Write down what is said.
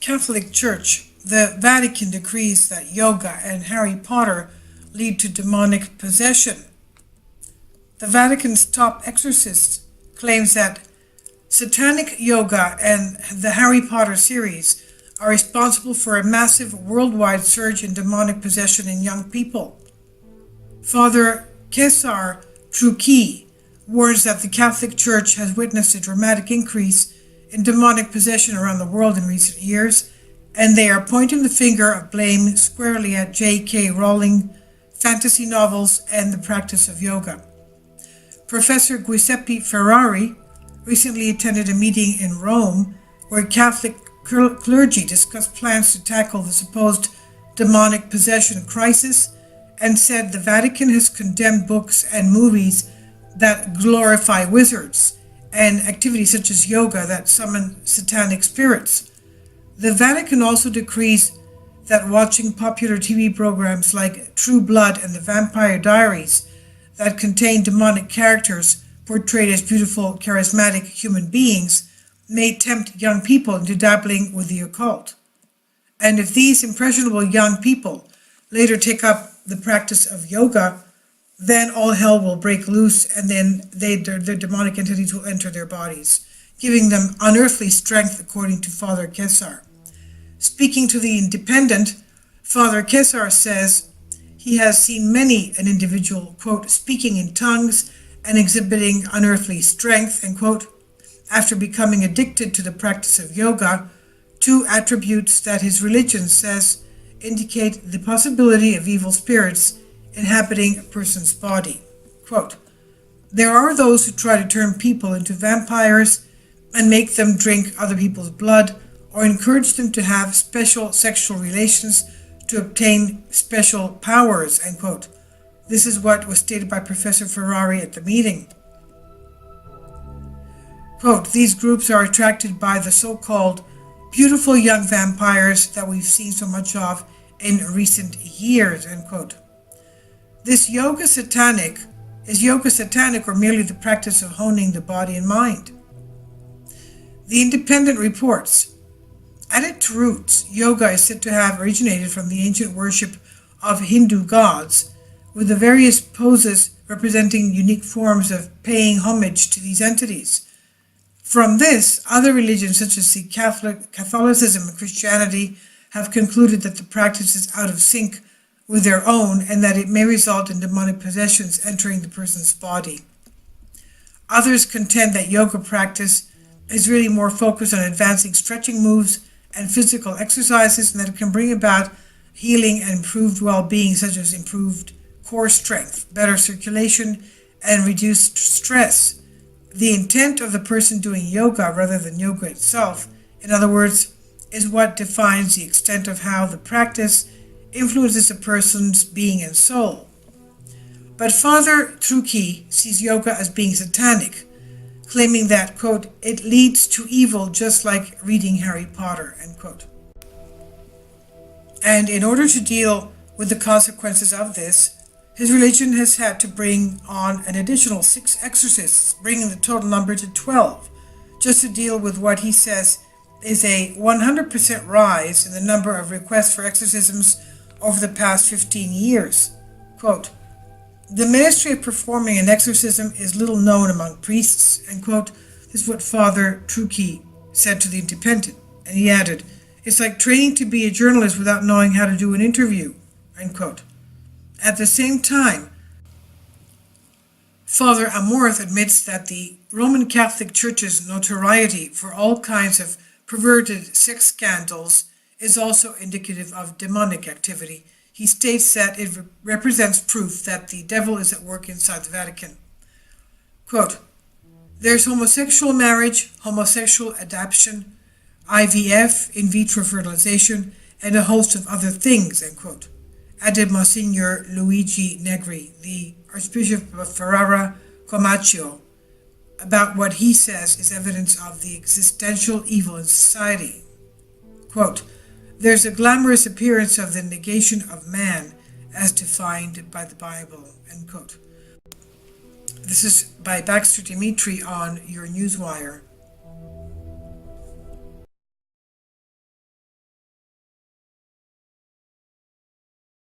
Catholic Church, the Vatican decrees that yoga and Harry Potter lead to demonic possession. The Vatican's top exorcist claims that satanic yoga and the Harry Potter series are responsible for a massive worldwide surge in demonic possession in young people. Father Cesar Trucchi warns that the Catholic Church has witnessed a dramatic increase in demonic possession around the world in recent years, and they are pointing the finger of blame squarely at J.K. Rowling, fantasy novels, and the practice of yoga. Professor Giuseppe Ferrari recently attended a meeting in Rome where Catholic clergy discussed plans to tackle the supposed demonic possession crisis, and said the Vatican has condemned books and movies that glorify wizards and activities such as yoga that summon satanic spirits. The Vatican also decrees that watching popular TV programs like True Blood and The Vampire Diaries that contain demonic characters portrayed as beautiful, charismatic human beings may tempt young people into dabbling with the occult. And if these impressionable young people later take up the practice of yoga, then all hell will break loose, and then their demonic entities will enter their bodies, giving them unearthly strength, according to Father Cesar. Speaking to The Independent, Father Cesar says he has seen many an individual, quote, speaking in tongues and exhibiting unearthly strength, end quote, after becoming addicted to the practice of yoga, two attributes that his religion says indicate the possibility of evil spirits inhabiting a person's body. Quote, there are those who try to turn people into vampires and make them drink other people's blood or encourage them to have special sexual relations to obtain special powers, end quote. This is what was stated by Professor Ferrari at the meeting. Quote, these groups are attracted by the so-called beautiful young vampires that we've seen so much of in recent years, end quote. Is yoga satanic or merely the practice of honing the body and mind? The Independent reports, at its roots, yoga is said to have originated from the ancient worship of Hindu gods, with the various poses representing unique forms of paying homage to these entities. From this, other religions such as the Catholicism and Christianity have concluded that the practice is out of sync with their own, and that it may result in demonic possessions entering the person's body. Others contend that yoga practice is really more focused on advancing stretching moves and physical exercises, and that it can bring about healing and improved well-being, such as improved core strength, better circulation, and reduced stress. The intent of the person doing yoga rather than yoga itself, in other words, is what defines the extent of how the practice influences a person's being and soul. But Father Trucchi sees yoga as being satanic, claiming that, quote, it leads to evil just like reading Harry Potter, end quote. And in order to deal with the consequences of this, his religion has had to bring on an additional 6 exorcists, bringing the total number to 12, just to deal with what he says is a 100% rise in the number of requests for exorcisms over the past 15 years. Quote, the ministry of performing an exorcism is little known among priests, end quote. This is what Father Trucchi said to The Independent. And he added, it's like training to be a journalist without knowing how to do an interview, end quote. At the same time, Father Amorth admits that the Roman Catholic Church's notoriety for all kinds of perverted sex scandals is also indicative of demonic activity. He states that it represents proof that the devil is at work inside the Vatican. Quote, there's homosexual marriage, homosexual adoption, IVF, in vitro fertilization, and a host of other things, end quote, added Monsignor Luigi Negri, the Archbishop of Ferrara Comacchio, about what he says is evidence of the existential evil in society. Quote, there's a glamorous appearance of the negation of man as defined by the Bible, end quote. This is by Baxter Dimitri on your Newswire.